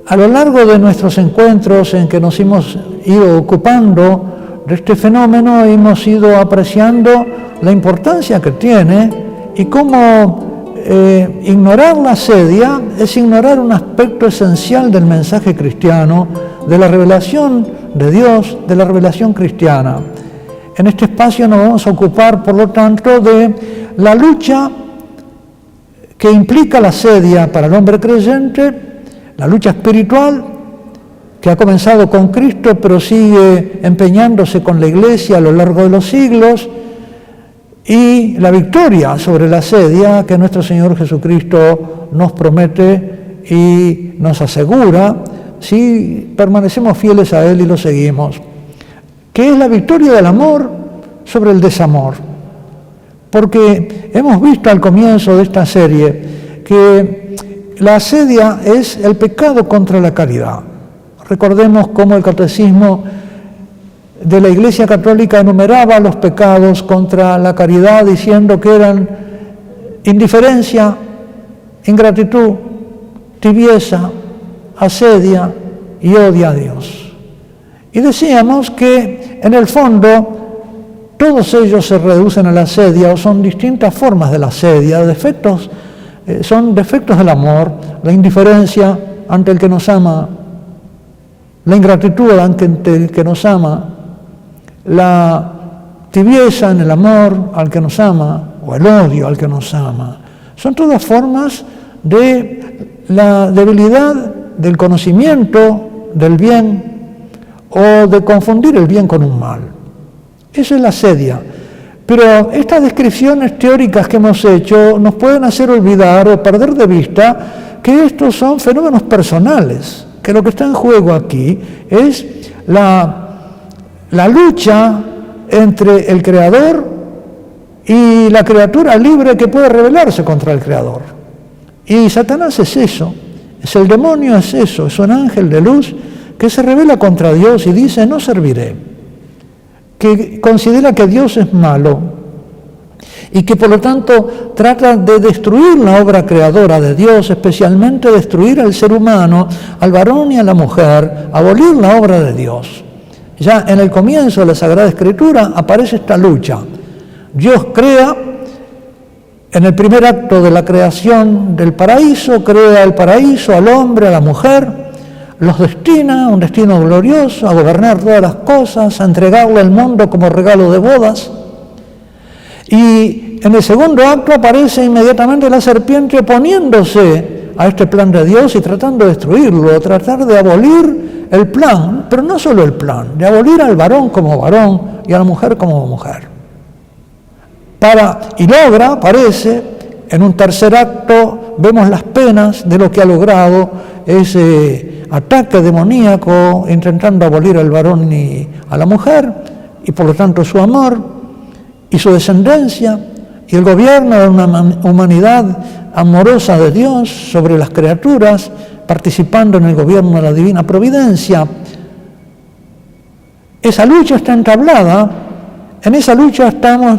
a lo largo de nuestros encuentros en que nos hemos ido ocupando de este fenómeno, hemos ido apreciando la importancia que tiene y cómo ignorar la asedia es ignorar un aspecto esencial del mensaje cristiano, de la revelación de Dios, de la revelación cristiana. En este espacio nos vamos a ocupar, por lo tanto, de la lucha que implica la asedia para el hombre creyente, la lucha espiritual que ha comenzado con Cristo, pero sigue empeñándose con la Iglesia a lo largo de los siglos, y la victoria sobre la asedia que nuestro Señor Jesucristo nos promete y nos asegura si permanecemos fieles a Él y lo seguimos, que es la victoria del amor sobre el desamor. Porque hemos visto al comienzo de esta serie que la asedia es el pecado contra la caridad. Recordemos cómo el Catecismo de la Iglesia Católica enumeraba los pecados contra la caridad diciendo que eran indiferencia, ingratitud, tibieza, asedia y odio a Dios. Y decíamos que en el fondo todos ellos se reducen a la asedia o son distintas formas de la asedia, son defectos del amor, la indiferencia ante el que nos ama, la ingratitud ante el que nos ama, la tibieza en el amor al que nos ama o el odio al que nos ama. Son todas formas de la debilidad del conocimiento del bien o de confundir el bien con un mal. Eso es la asedia. Pero estas descripciones teóricas que hemos hecho nos pueden hacer olvidar o perder de vista que estos son fenómenos personales, que lo que está en juego aquí es la lucha entre el Creador y la criatura libre que puede rebelarse contra el Creador. Y Satanás es eso, el demonio es eso, es un ángel de luz que se rebela contra Dios y dice no serviré, que considera que Dios es malo y que por lo tanto trata de destruir la obra creadora de Dios, especialmente destruir al ser humano, al varón y a la mujer, abolir la obra de Dios. Ya en el comienzo de la Sagrada Escritura aparece esta lucha. Dios crea, en el primer acto de la creación del paraíso, crea el paraíso, al hombre, a la mujer, los destina a un destino glorioso, a gobernar todas las cosas, a entregarle al mundo como regalo de bodas. Y en el segundo acto aparece inmediatamente la serpiente oponiéndose a este plan de Dios y tratando de destruirlo, tratar de abolir el plan, pero no solo el plan, de abolir al varón como varón y a la mujer como mujer. Y logra, parece, en un tercer acto, vemos las penas de lo que ha logrado ese ataque demoníaco intentando abolir al varón y a la mujer, y por lo tanto su amor y su descendencia, y el gobierno de una humanidad amorosa de Dios sobre las criaturas, participando en el gobierno de la divina providencia. Esa lucha está entablada, en esa lucha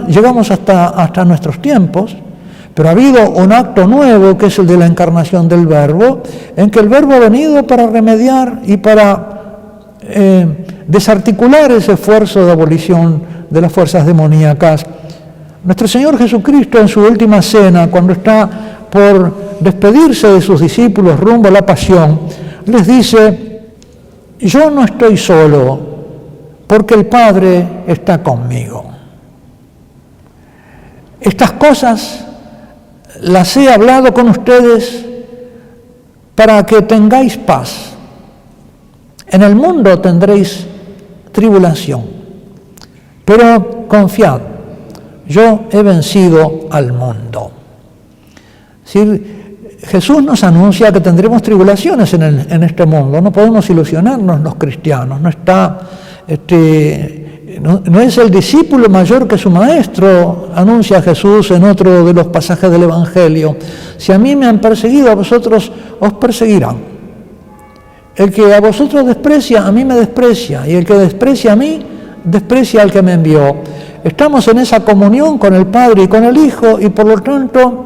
llegamos hasta nuestros tiempos, pero ha habido un acto nuevo que es el de la encarnación del Verbo, en que el Verbo ha venido para remediar y para desarticular ese esfuerzo de abolición de las fuerzas demoníacas. Nuestro Señor Jesucristo en su última cena, cuando está por despedirse de sus discípulos rumbo a la pasión, les dice: yo no estoy solo, porque el Padre está conmigo. Estas cosas las he hablado con ustedes para que tengáis paz. En el mundo tendréis tribulación, pero confiad, yo he vencido al mundo. Es decir, Jesús nos anuncia que tendremos tribulaciones en este mundo. No podemos ilusionarnos los cristianos. No es el discípulo mayor que su maestro, anuncia Jesús en otro de los pasajes del Evangelio. Si a mí me han perseguido, a vosotros os perseguirán. El que a vosotros desprecia, a mí me desprecia. Y el que desprecia a mí, desprecia al que me envió. Estamos en esa comunión con el Padre y con el Hijo, y por lo tanto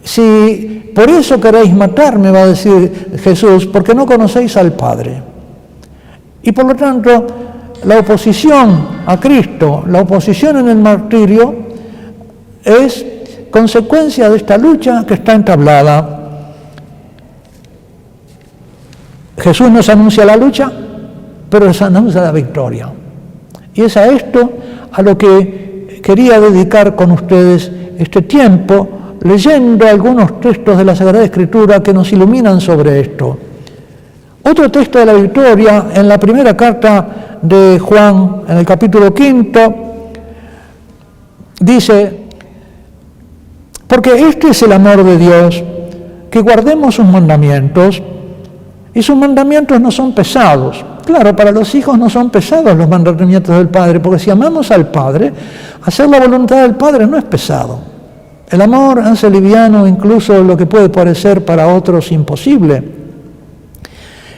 Si por eso queréis matarme, va a decir Jesús, porque no conocéis al Padre. Y por lo tanto, la oposición a Cristo, la oposición en el martirio, es consecuencia de esta lucha que está entablada. Jesús nos anuncia la lucha, pero nos anuncia la victoria. Y es a esto a lo que quería dedicar con ustedes este tiempo, leyendo algunos textos de la Sagrada Escritura que nos iluminan sobre esto. Otro texto de la victoria, en la primera carta de Juan, en el capítulo 5, dice: porque este es el amor de Dios, que guardemos sus mandamientos, y sus mandamientos no son pesados. Claro, para los hijos no son pesados los mandamientos del Padre, porque si amamos al Padre, hacer la voluntad del Padre no es pesado. El amor hace liviano incluso lo que puede parecer para otros imposible.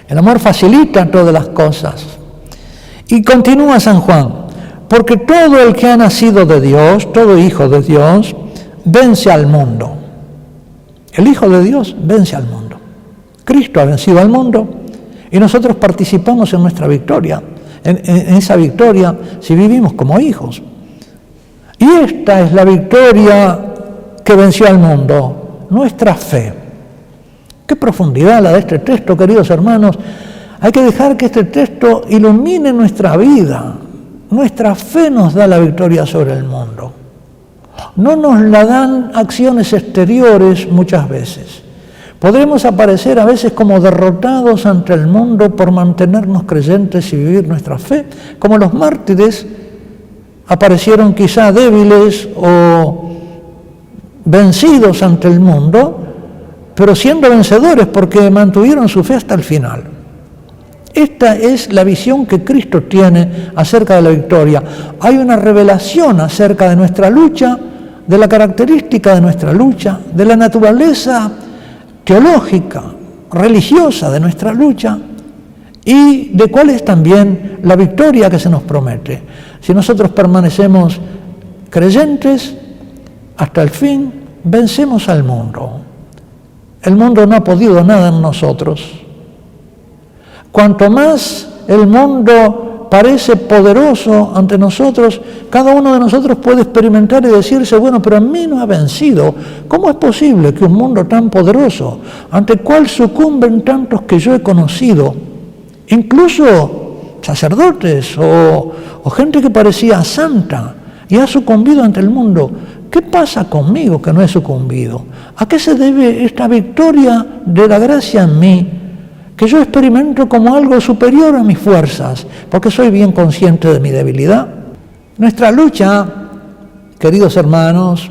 El amor facilita todas las cosas. Y continúa San Juan: porque todo el que ha nacido de Dios, todo hijo de Dios, vence al mundo. El Hijo de Dios vence al mundo. Cristo ha vencido al mundo y nosotros participamos en nuestra victoria, en esa victoria si vivimos como hijos. Y esta es la victoria que venció al mundo, nuestra fe. Qué profundidad la de este texto, queridos hermanos. Hay que dejar que este texto ilumine nuestra vida. Nuestra fe nos da la victoria sobre el mundo. No nos la dan acciones exteriores muchas veces. Podremos aparecer a veces como derrotados ante el mundo por mantenernos creyentes y vivir nuestra fe, como los mártires aparecieron quizá débiles o vencidos ante el mundo, pero siendo vencedores porque mantuvieron su fe hasta el final. Esta es la visión que Cristo tiene acerca de la victoria. Hay una revelación acerca de nuestra lucha, de la característica de nuestra lucha, de la naturaleza teológica, religiosa de nuestra lucha y de cuál es también la victoria que se nos promete. Si nosotros permanecemos creyentes hasta el fin, vencemos al mundo. El mundo no ha podido nada en nosotros. Cuanto más el mundo parece poderoso ante nosotros, cada uno de nosotros puede experimentar y decirse: bueno, pero a mí no ha vencido. ¿Cómo es posible que un mundo tan poderoso, ante el cual sucumben tantos que yo he conocido, incluso sacerdotes o gente que parecía santa, y ha sucumbido ante el mundo? ¿Qué pasa conmigo que no he sucumbido? ¿A qué se debe esta victoria de la gracia en mí, que yo experimento como algo superior a mis fuerzas, porque soy bien consciente de mi debilidad? Nuestra lucha, queridos hermanos,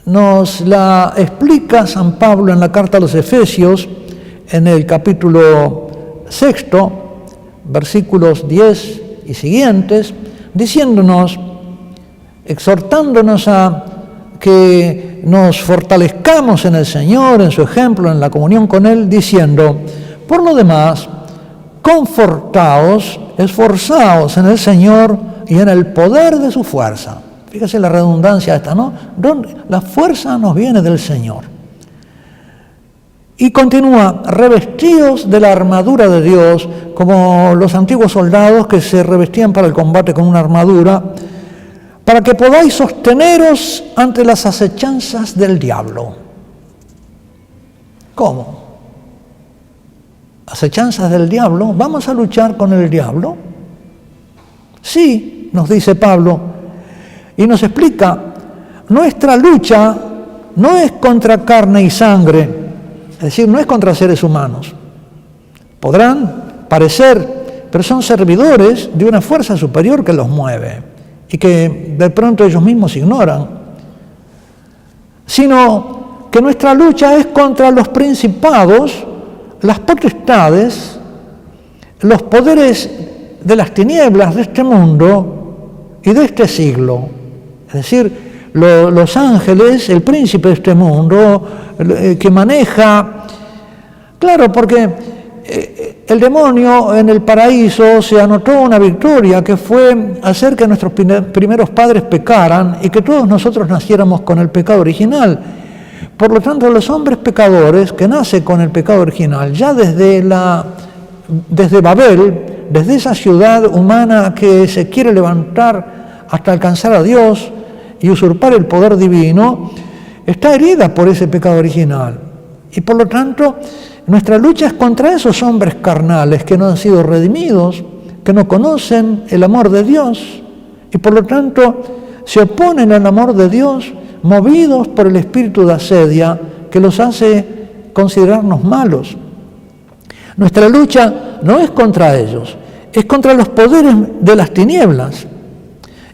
nos la explica San Pablo en la carta a los Efesios, en el capítulo 6, versículos 10 y siguientes, diciéndonos, exhortándonos a que nos fortalezcamos en el Señor, en su ejemplo, en la comunión con Él, diciendo: por lo demás, confortaos, esforzaos en el Señor y en el poder de su fuerza. Fíjese la redundancia esta, ¿no? La fuerza nos viene del Señor. Y continúa: revestidos de la armadura de Dios, como los antiguos soldados que se revestían para el combate con una armadura, para que podáis sosteneros ante las acechanzas del diablo. ¿Cómo? ¿Acechanzas del diablo? ¿Vamos a luchar con el diablo? Sí, nos dice Pablo, y nos explica: nuestra lucha no es contra carne y sangre, es decir, no es contra seres humanos. Podrán parecer, pero son servidores de una fuerza superior que los mueve y que de pronto ellos mismos ignoran, sino que nuestra lucha es contra los principados, las potestades, los poderes de las tinieblas de este mundo y de este siglo. Es decir, los ángeles, el príncipe de este mundo, que maneja. Claro, porque el demonio en el paraíso se anotó una victoria que fue hacer que nuestros primeros padres pecaran y que todos nosotros naciéramos con el pecado original. Por lo tanto, los hombres pecadores, que nacen con el pecado original, ya desde Babel, desde esa ciudad humana que se quiere levantar hasta alcanzar a Dios y usurpar el poder divino, está herida por ese pecado original. Y por lo tanto, nuestra lucha es contra esos hombres carnales que no han sido redimidos, que no conocen el amor de Dios y por lo tanto se oponen al amor de Dios, movidos por el espíritu de asedia que los hace considerarnos malos. Nuestra lucha no es contra ellos, es contra los poderes de las tinieblas.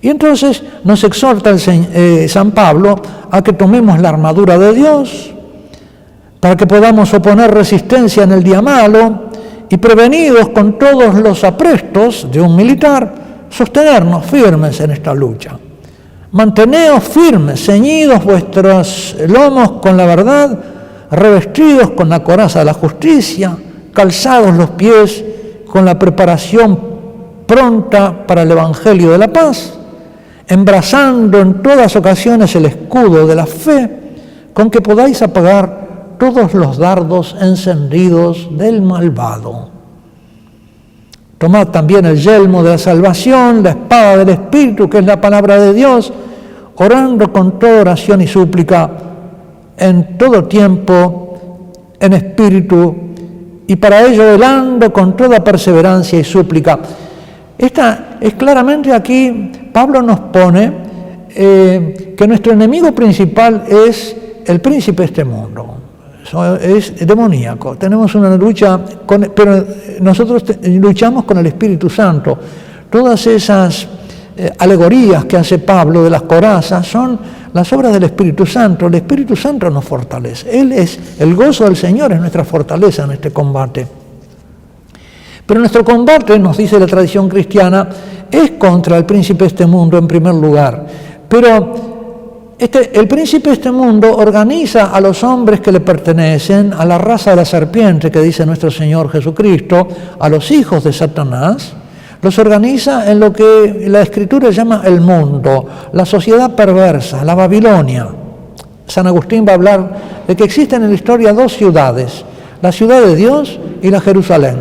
Y entonces nos exhorta San Pablo a que tomemos la armadura de Dios para que podamos oponer resistencia en el día malo y, prevenidos con todos los aprestos de un militar, sostenernos firmes en esta lucha. Manteneos firmes, ceñidos vuestros lomos con la verdad, revestidos con la coraza de la justicia, calzados los pies con la preparación pronta para el evangelio de la paz, embrazando en todas ocasiones el escudo de la fe, con que podáis apagar todos los dardos encendidos del malvado. Tomad también el yelmo de la salvación, la espada del Espíritu, que es la palabra de Dios, orando con toda oración y súplica, en todo tiempo, en espíritu, y para ello velando con toda perseverancia y súplica. Esta es claramente aquí, Pablo nos pone que nuestro enemigo principal es el príncipe de este mundo. Es demoníaco. Tenemos una lucha, pero nosotros luchamos con el Espíritu Santo. Todas esas alegorías que hace Pablo de las corazas son las obras del Espíritu Santo. El Espíritu Santo nos fortalece. Él es el gozo del Señor, es nuestra fortaleza en este combate. Pero nuestro combate, nos dice la tradición cristiana, es contra el príncipe de este mundo en primer lugar. Pero el príncipe de este mundo organiza a los hombres que le pertenecen, a la raza de la serpiente que dice nuestro Señor Jesucristo, a los hijos de Satanás, los organiza en lo que la Escritura llama el mundo, la sociedad perversa, la Babilonia. San Agustín va a hablar de que existen en la historia dos ciudades, la ciudad de Dios y la Jerusalén.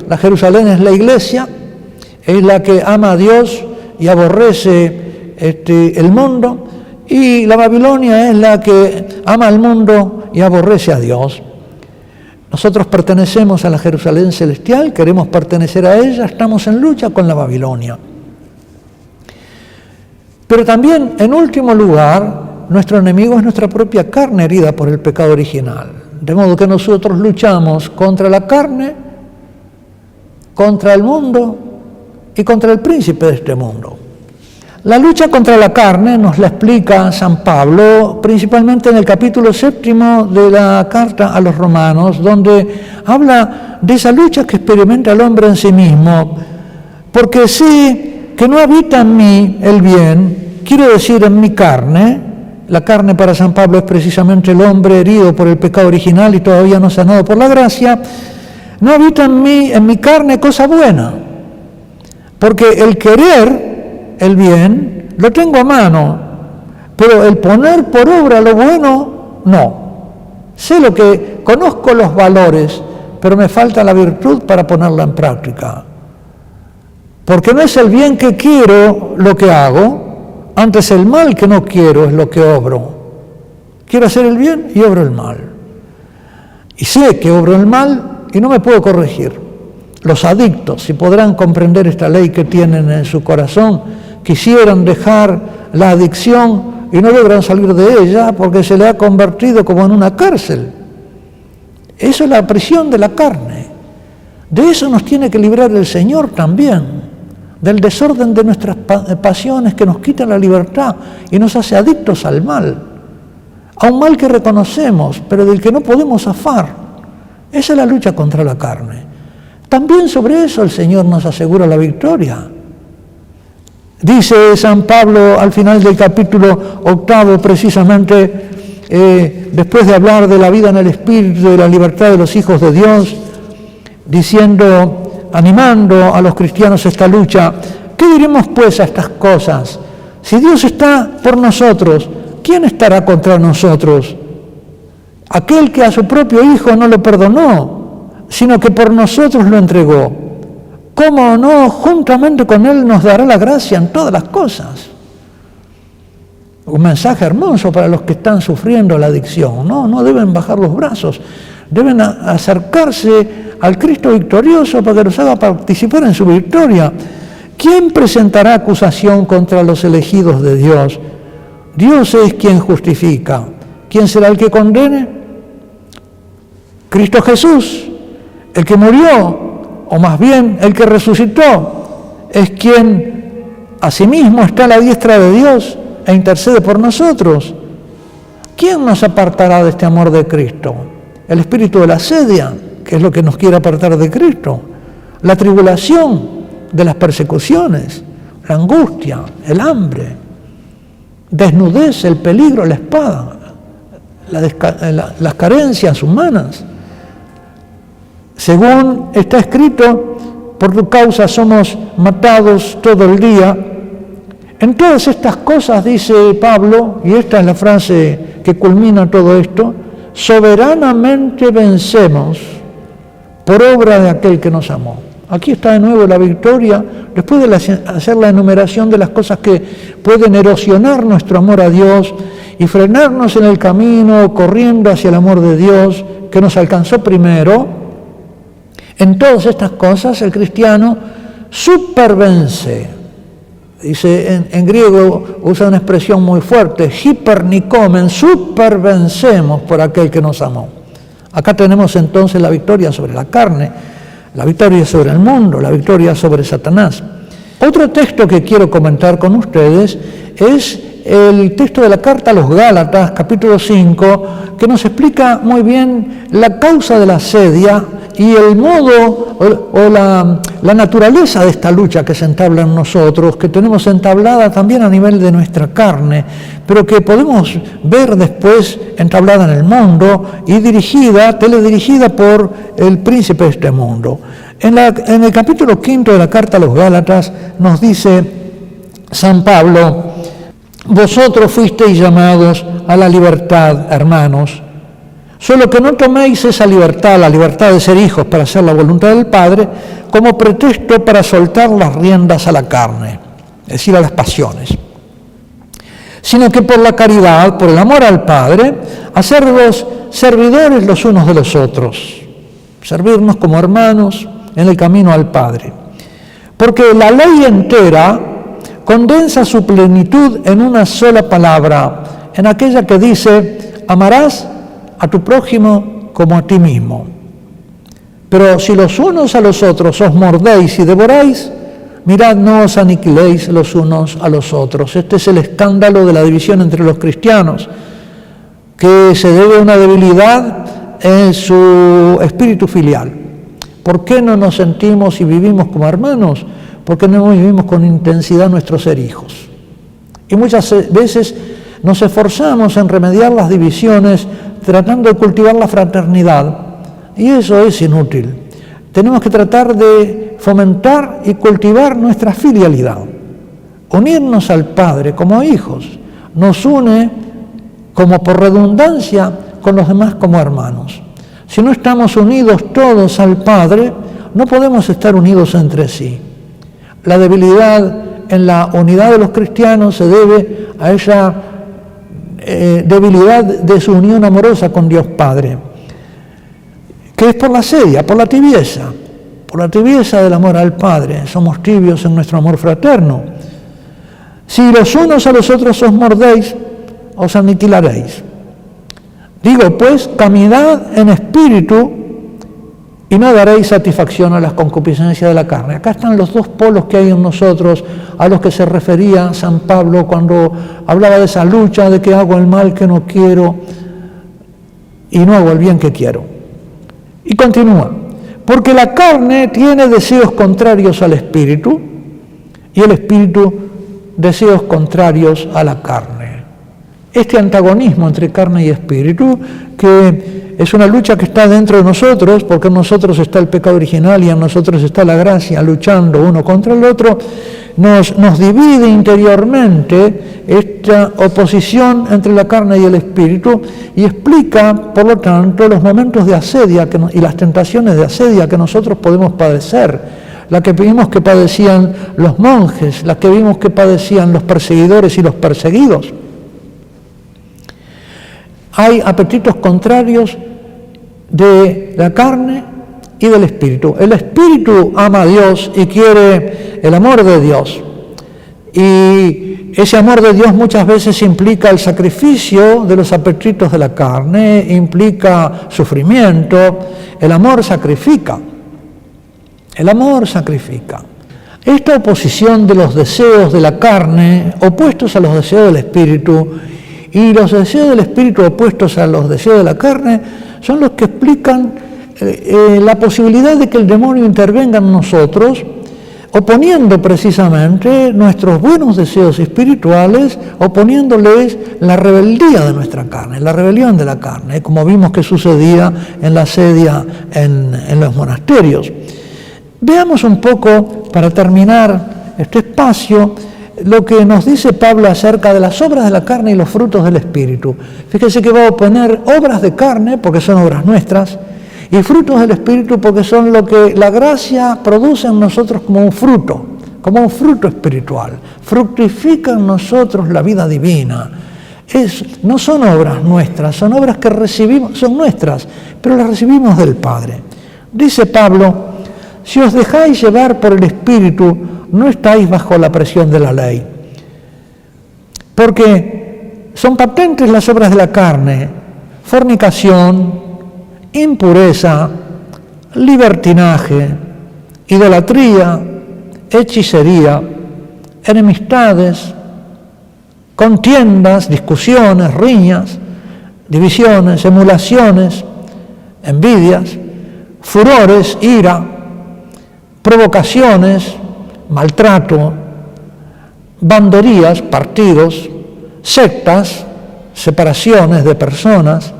La Jerusalén es la iglesia, es la que ama a Dios y aborrece el mundo, y la Babilonia es la que ama al mundo y aborrece a Dios. Nosotros pertenecemos a la Jerusalén celestial, queremos pertenecer a ella, estamos en lucha con la Babilonia. Pero también, en último lugar, nuestro enemigo es nuestra propia carne herida por el pecado original. De modo que nosotros luchamos contra la carne, contra el mundo y contra el príncipe de este mundo. La lucha contra la carne nos la explica San Pablo, principalmente en el capítulo 7 de la carta a los Romanos, donde habla de esa lucha que experimenta el hombre en sí mismo, porque sé que no habita en mí el bien, quiero decir en mi carne. La carne para San Pablo es precisamente el hombre herido por el pecado original y todavía no sanado por la gracia. No habita en mi carne cosa buena, porque el querer el bien lo tengo a mano, pero el poner por obra lo bueno, no. Sé lo que, conozco los valores, pero me falta la virtud para ponerla en práctica. Porque no es el bien que quiero lo que hago, antes el mal que no quiero es lo que obro. Quiero hacer el bien y obro el mal. Y sé que obro el mal y no me puedo corregir. Los adictos, si podrán comprender esta ley que tienen en su corazón, quisieran dejar la adicción y no logran salir de ella porque se le ha convertido como en una cárcel. Eso es la prisión de la carne. De eso nos tiene que librar el Señor también, del desorden de nuestras pasiones que nos quitan la libertad y nos hace adictos al mal, a un mal que reconocemos, pero del que no podemos zafar. Esa es la lucha contra la carne. También sobre eso el Señor nos asegura la victoria. Dice San Pablo al final del capítulo 8, precisamente, después de hablar de la vida en el Espíritu, de la libertad de los hijos de Dios, diciendo, animando a los cristianos esta lucha, ¿qué diremos pues a estas cosas? Si Dios está por nosotros, ¿quién estará contra nosotros? aquel que a su propio Hijo no lo perdonó, sino que por nosotros lo entregó, ¿cómo no juntamente con Él nos dará la gracia en todas las cosas? Un mensaje hermoso para los que están sufriendo la adicción. No deben bajar los brazos, deben acercarse al Cristo victorioso para que los haga participar en su victoria. ¿Quién presentará acusación contra los elegidos de Dios? Dios es quien justifica. ¿Quién será el que condene? Cristo Jesús, el que murió, o más bien el que resucitó, es quien asimismo está a la diestra de Dios e intercede por nosotros. ¿Quién nos apartará de este amor de Cristo? El espíritu de la asedia, que es lo que nos quiere apartar de Cristo, la tribulación de las persecuciones, la angustia, el hambre, desnudez, el peligro, la espada, las carencias humanas. Según está escrito, por tu causa somos matados todo el día. En todas estas cosas, dice Pablo, y esta es la frase que culmina todo esto, soberanamente vencemos por obra de aquel que nos amó. Aquí está de nuevo la victoria, después de hacer la enumeración de las cosas que pueden erosionar nuestro amor a Dios y frenarnos en el camino, corriendo hacia el amor de Dios, que nos alcanzó primero. En todas estas cosas el cristiano supervence. Dice, en griego usa una expresión muy fuerte, hipernicomen, supervencemos por aquel que nos amó. Acá tenemos entonces la victoria sobre la carne, la victoria sobre el mundo, la victoria sobre Satanás. Otro texto que quiero comentar con ustedes es el texto de la carta a los Gálatas, capítulo 5, que nos explica muy bien la causa de la asedia y el modo o la naturaleza de esta lucha que se entabla en nosotros, que tenemos entablada también a nivel de nuestra carne, pero que podemos ver después entablada en el mundo y teledirigida por el príncipe de este mundo. En el capítulo 5 de la carta a los Gálatas nos dice San Pablo: vosotros fuisteis llamados a la libertad, hermanos, solo que no toméis esa libertad, la libertad de ser hijos para hacer la voluntad del Padre, como pretexto para soltar las riendas a la carne, es decir, a las pasiones, sino que por la caridad, por el amor al Padre, hacerlos servidores los unos de los otros, servirnos como hermanos en el camino al Padre. Porque la ley entera condensa su plenitud en una sola palabra, en aquella que dice: amarás a tu prójimo como a ti mismo. Pero si los unos a los otros os mordéis y devoráis, mirad, no os aniquiléis los unos a los otros. Este es el escándalo de la división entre los cristianos, que se debe a una debilidad en su espíritu filial. ¿Por qué no nos sentimos y vivimos como hermanos? Porque no vivimos con intensidad nuestro ser hijos. Y muchas veces nos esforzamos en remediar las divisiones tratando de cultivar la fraternidad, y eso es inútil. Tenemos que tratar de fomentar y cultivar nuestra filialidad. Unirnos al Padre como hijos nos une, como por redundancia, con los demás como hermanos. Si no estamos unidos todos al Padre, no podemos estar unidos entre sí. La debilidad en la unidad de los cristianos se debe a esa debilidad de su unión amorosa con Dios Padre, que es por la asedia, por la tibieza del amor al Padre. Somos tibios en nuestro amor fraterno. Si los unos a los otros os mordéis, os aniquilaréis. Digo pues, caminad en espíritu y no daréis satisfacción a las concupiscencias de la carne. Acá están los dos polos que hay en nosotros, a los que se refería San Pablo cuando hablaba de esa lucha de que hago el mal que no quiero y no hago el bien que quiero. Y continúa: porque la carne tiene deseos contrarios al espíritu y el espíritu deseos contrarios a la carne. Este antagonismo entre carne y espíritu, que es una lucha que está dentro de nosotros, porque en nosotros está el pecado original y en nosotros está la gracia, luchando uno contra el otro, nos divide interiormente esta oposición entre la carne y el espíritu y explica, por lo tanto, los momentos de asedia y las tentaciones de asedia que nosotros podemos padecer. La que vimos que padecían los monjes, la que vimos que padecían los perseguidores y los perseguidos. Hay apetitos contrarios de la carne y del espíritu. El espíritu ama a Dios y quiere el amor de Dios. Y ese amor de Dios muchas veces implica el sacrificio de los apetitos de la carne, implica sufrimiento. El amor sacrifica. El amor sacrifica. Esta oposición de los deseos de la carne opuestos a los deseos del espíritu y los deseos del espíritu opuestos a los deseos de la carne son los que explican la posibilidad de que el demonio intervenga en nosotros, oponiendo precisamente nuestros buenos deseos espirituales, oponiéndoles la rebeldía de nuestra carne, la rebelión de la carne, como vimos que sucedía en la asedia en los monasterios. Veamos un poco, para terminar este espacio, lo que nos dice Pablo acerca de las obras de la carne y los frutos del Espíritu. Fíjese que va a oponer obras de carne, porque son obras nuestras, y frutos del Espíritu, porque son lo que la gracia produce en nosotros como un fruto espiritual. Fructifica en nosotros la vida divina. No son obras nuestras, son obras que recibimos, son nuestras, pero las recibimos del Padre. Dice Pablo: si os dejáis llevar por el Espíritu, no estáis bajo la presión de la ley. Porque son patentes las obras de la carne: fornicación, impureza, libertinaje, idolatría, hechicería, enemistades, contiendas, discusiones, riñas, divisiones, emulaciones, envidias, furores, ira, provocaciones, maltrato, banderías, partidos, sectas, separaciones de personas,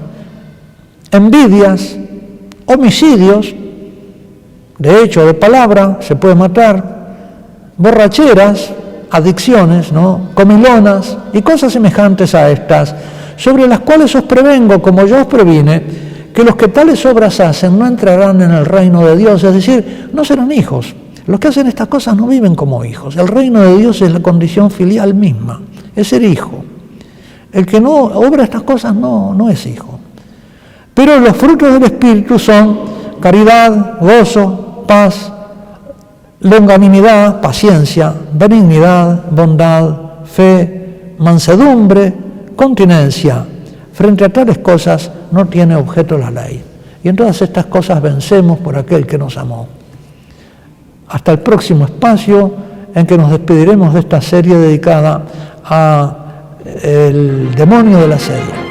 envidias, homicidios, de hecho, de palabra, se puede matar, borracheras, adicciones, comilonas y cosas semejantes a estas, sobre las cuales os prevengo, como yo os previne, que los que tales obras hacen no entrarán en el reino de Dios, es decir, no serán hijos. Los que hacen estas cosas no viven como hijos. El reino de Dios es la condición filial misma, es ser hijo. El que no obra estas cosas no es hijo. Pero los frutos del Espíritu son caridad, gozo, paz, longanimidad, paciencia, benignidad, bondad, fe, mansedumbre, continencia. Frente a tales cosas no tiene objeto la ley. Y en todas estas cosas vencemos por aquel que nos amó. Hasta el próximo espacio en que nos despediremos de esta serie dedicada al demonio de la serie.